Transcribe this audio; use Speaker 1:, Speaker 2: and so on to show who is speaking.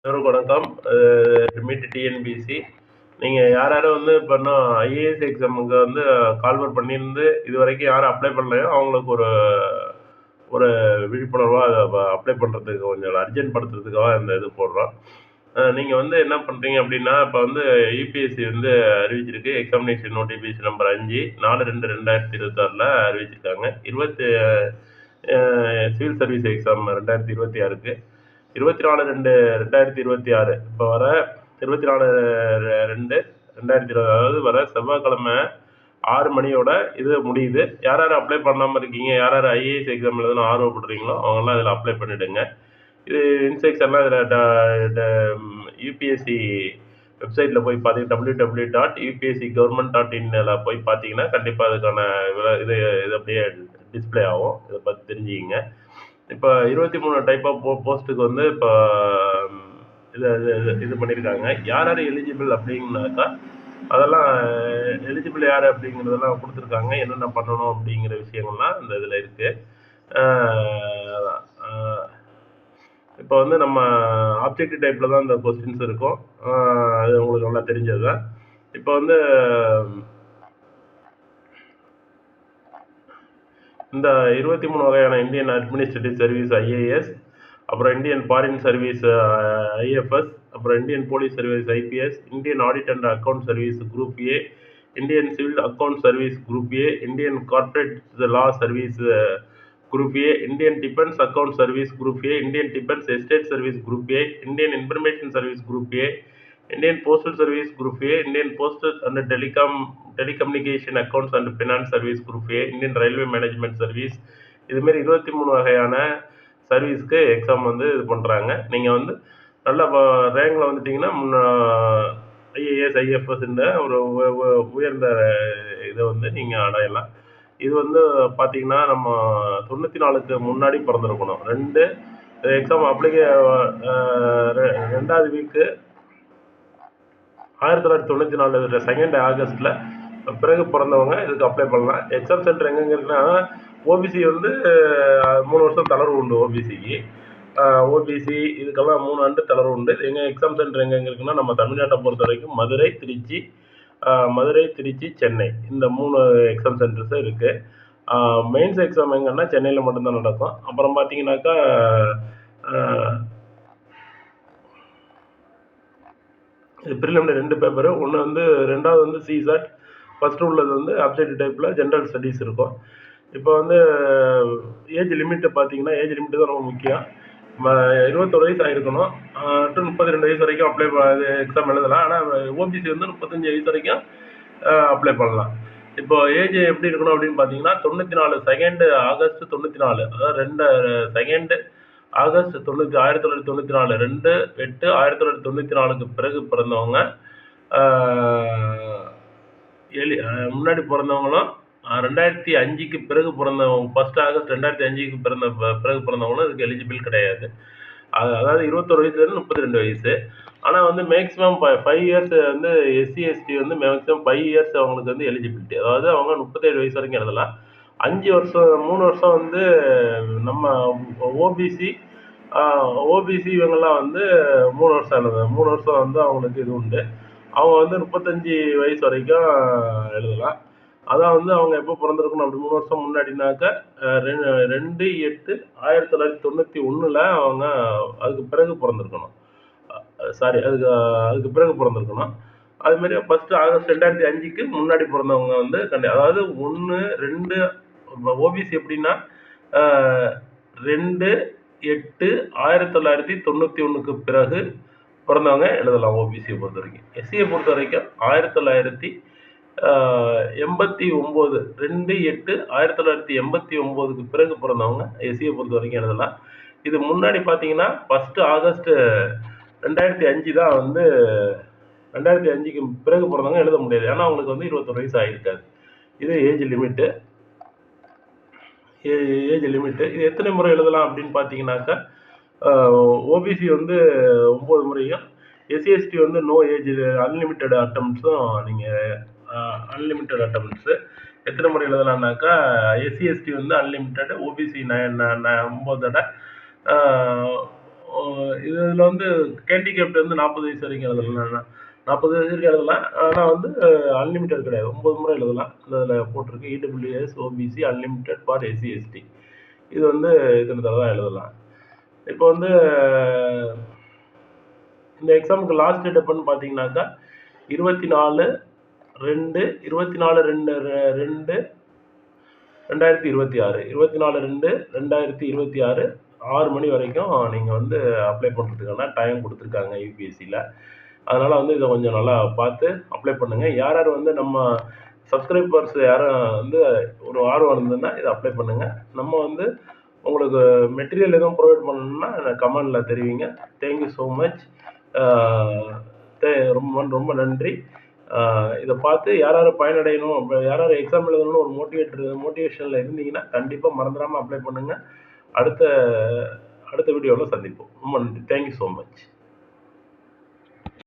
Speaker 1: எல்லோருக்கும் வணக்கம். Meet TNPSC. நீங்கள் யார் யாரும் வந்து இப்போ இன்னும் ஐஏஎஸ் எக்ஸாமுக்கு வந்து கால்வர் பண்ணியிருந்து இது வரைக்கும் யாரும் அப்ளை பண்ணலையோ அவங்களுக்கு ஒரு ஒரு விழிப்புணர்வாக அதை அப்ளை பண்ணுறதுக்கு கொஞ்சம் அர்ஜென்ட் படுத்துறதுக்காக இந்த இது போடுறோம். நீங்கள் வந்து என்ன பண்ணுறீங்க அப்படின்னா, இப்போ வந்து யூபிஎஸ்சி வந்து அறிவிச்சிருக்கு. எக்ஸாமினேஷன் நோட்டிஃபிகேஷன் நம்பர் 5/4/2026 அறிவிச்சிருக்காங்க. சிவில் சர்வீஸ் எக்ஸாம் 2026க்கு 24/2/2026 இப்போ வர 24/2/2020 அதாவது வர செவ்வாய்க்கிழமை 6 மணியோட இது முடியுது. யார் யார் அப்ளை பண்ணாமல் இருக்கீங்க, யார் யார் ஐஏஎஸ் எக்ஸாம் எழுதணும் ஆர்வப்படுறீங்களோ அவங்கெல்லாம் இதில் அப்ளை பண்ணிவிடுங்க. இது இன்ஸ்ட்ரக்ஷன்லாம் இதில் யூபிஎஸ்சி வெப்சைட்டில் போய் பார்த்தீங்கன்னா www.upscgovernment.in போய் பார்த்தீங்கன்னா கண்டிப்பாக அதுக்கான இது அப்படியே டிஸ்பிளே ஆகும். இதை பற்றி தெரிஞ்சுக்கிங்க. இப்போ 23 டைப் ஆஃப் போஸ்ட்டுக்கு வந்து இப்போ இது இது பண்ணியிருக்காங்க. யார் யார் எலிஜிபிள் அப்படிங்கனாக்கா அதெல்லாம் எலிஜிபிள் யார் அப்படிங்கிறதெல்லாம் கொடுத்துருக்காங்க. என்னென்ன பண்ணணும் அப்படிங்கிற விஷயங்கள்லாம் இந்த இதில் இருக்குது. இப்போ வந்து நம்ம ஆப்ஜெக்டிவ் டைப்பில் தான் இந்த கொஸ்டின்ஸ் இருக்கும். அது உங்களுக்கு நல்லா தெரிஞ்சது தான். இப்போ வந்து இந்த 23 வகையான இந்தியன் அட்மினிஸ்ட்ரேட்டிவ் சர்வீஸ் ஐஏஎஸ், அப்புறம் இந்தியன் ஃபாரின் சர்வீஸ் ஐஎஃப்எஸ், அப்புறம் Indian police service IPS, Indian audit and account service group A, Indian civil account service group A, Indian corporate law service group A, Indian defence account service group A, Indian defence estate service group A, Indian information service group A, Indian postal service group A, Indian postal and telecommunication accounts and finance service group A, Indian railway management service, இதுமாரி 23 வகையான சர்வீஸ்க்கு exam வந்து இது பண்ணுறாங்க. நீங்கள் வந்து நல்லா ரேங்கில் வந்துட்டிங்கன்னா IAS ஐஎஃப்எஸ்ன்ற ஒரு உயர்ந்த இதை வந்து நீங்கள் அடையலாம். இது வந்து பார்த்தீங்கன்னா நம்ம 94க்கு முன்னாடி பிறந்திருக்கணும். எக்ஸாம் அப்ளிகே 2வது வீக்கு 1994 2 ஆகஸ்ட்டில் பிறகு பிறந்தவங்க இதுக்கு அப்ளை பண்ணலாம். எக்ஸாம் சென்டர் எங்கெங்கே இருக்குன்னா, ஓபிசி வந்து 3 வருஷம் தளர்வு உண்டு. ஓபிசி இதுக்கெல்லாம் 3 ஆண்டு தளர்வு உண்டு. எங்கள் எக்ஸாம் சென்டர் எங்கெங்கே இருக்குன்னா, நம்ம தமிழ்நாட்டை பொறுத்த வரைக்கும் மதுரை, திருச்சி, சென்னை இந்த 3 எக்ஸாம் சென்டர்ஸும் இருக்குது. மெயின்ஸ் எக்ஸாம் எங்கன்னா சென்னையில் மட்டும்தான் நடக்கும். அப்புறம் பார்த்தீங்கன்னாக்கா இது ப்ரிலிமினரி 2 பேப்பரு. ஒன்று வந்து 2வது வந்து சிசாட், ஃபஸ்ட்டு உள்ளது வந்து ஆப்ஜெக்டிவ் டைப்பில் ஜென்ரல் ஸ்டடீஸ் இருக்கும். இப்போ வந்து ஏஜ் லிமிட்டு பார்த்தீங்கன்னா, ஏஜ் லிமிட்டு தான் ரொம்ப முக்கியம். 21 வயசு ஆகிருக்கணும். டு 32 வயசு வரைக்கும் அப்ளை எக்ஸாம் எழுதலாம். ஆனால் ஓபிசி வந்து 35 வயசு வரைக்கும் அப்ளை பண்ணலாம். இப்போ ஏஜ் எப்படி இருக்கணும் அப்படின்னு பார்த்தீங்கன்னா, 2 ஆகஸ்ட் 94, அதாவது 2 ஆகஸ்ட் 1994, 2/8/1994க்கு பிறகு பிறந்தவங்க, முன்னாடி பிறந்தவங்களும் 2005க்கு பிறகு பிறந்தவங்க, 1 ஆகஸ்ட் 2005க்கு பிறகு பிறந்தவங்களும் இதுக்கு எலிஜிபிள் கிடையாது. அதாவது 21 வயசுலேருந்து 32 வயசு. ஆனால் வந்து மேக்ஸிமம் 5 இயர்ஸ் வந்து எஸ்சி எஸ்டி வந்து மேக்ஸிமம் 5 இயர்ஸ் அவங்களுக்கு வந்து எலிஜிபிலிட்டி. அதாவது அவங்க 37 வயசு வரைக்கும் எழுதலாம். 3 வருஷம் வந்து நம்ம ஓபிசி இவங்கெல்லாம் வந்து 3 வருஷம் எழுதலாம். 3 வருஷம் வந்து அவங்களுக்கு இது உண்டு. அவங்க வந்து 35 வயசு வரைக்கும் எழுதலாம். அதான் வந்து அவங்க எப்போ பிறந்திருக்கணும் அப்படி 3 வருஷம் முன்னாடினாக்கா 2/8/1991 அவங்க அதுக்கு பிறகு பிறந்திருக்கணும். அதுக்கு பிறகு பிறந்திருக்கணும். அதுமாரி 1 ஆகஸ்ட் 2005க்கு முன்னாடி பிறந்தவங்க வந்து அதாவது 1, 2 ஓபிசி எப்படின்னா 2/8/1991க்கு பிறகு பிறந்தவங்க எழுதலாம் ஓபிசியை பொறுத்த வரைக்கும். எஸ்சியை பொறுத்த வரைக்கும் 1989 2/8/1989க்கு பிறகு பிறந்தவங்க எஸ்சியை பொறுத்த வரைக்கும் எழுதலாம். இது முன்னாடி பார்த்தீங்கன்னா 1 ஆகஸ்ட் 2005 தான் வந்து 2005க்கு பிறகு பிறந்தவங்க எழுத முடியாது. ஏன்னா அவங்களுக்கு வந்து 21 வயசு ஆகிருக்காது. இது ஏஜ் லிமிட்டு. இது எத்தனை முறை எழுதலாம் அப்படின்னு பார்த்தீங்கன்னாக்கா, ஓபிசி வந்து 9 முறையும், எஸ்சிஎஸ்டி வந்து நோ ஏஜ் அன்லிமிட்டெட் அட்டம்ப்ட்ஸும் அன்லிமிட்டெட் எத்தனை முறை எழுதலாம்னாக்கா, எஸ்சிஎஸ்டி வந்து அன்லிமிட்டெட், ஓபிசி 9 தடவை, இதில் வந்து ஹேண்டிகேப்ட் வந்து 40 வயசு வரைக்கும் எழுதலாம். 40 வயசு வரைக்கும் எழுதலாம். ஆனால் வந்து அன்லிமிட்டட் கிடையாது. 9 முறை எழுதலாம். இதில் போட்டிருக்கு EWS, OBC unlimited for SC, ST. இது வந்து இத்தனை தடவை தான் எழுதலாம். இப்போ வந்து இந்த எக்ஸாமுக்கு லாஸ்ட் டேட் எப்போன்னு பார்த்தீங்கன்னாக்கா 24/2 24/2/2026 24/2/2026 6 மணி வரைக்கும் நீங்கள் வந்து அப்ளை பண்ணுறதுக்கான டைம் கொடுத்துருக்காங்க யூபிஎஸ்சியில். அதனால் வந்து இதை கொஞ்சம் நல்லா பார்த்து அப்ளை பண்ணுங்கள். யார் யார் வந்து நம்ம சப்ஸ்கிரைபர்ஸ் யாரும் வந்து ஒரு ஆர்வம் இருந்ததுன்னா இதை அப்ளை பண்ணுங்கள். நம்ம வந்து உங்களுக்கு மெட்டீரியல் எதுவும் ப்ரொவைட் பண்ணணும்னா கமெண்டில் தெரிவிங்க. Thank you so much. ரொம்ப ரொம்ப நன்றி. இதை பார்த்து யார் யார் பயனடையணும், யார் யார் எக்ஸாம் எழுதணும்னு ஒரு மோட்டிவேஷனில் இருந்தீங்கன்னா கண்டிப்பாக மறந்துடாமல் அப்ளை பண்ணுங்கள். அடுத்த அடுத்த வீடியோவில் சந்திப்போம். ரொம்ப நன்றி. Thank you so much.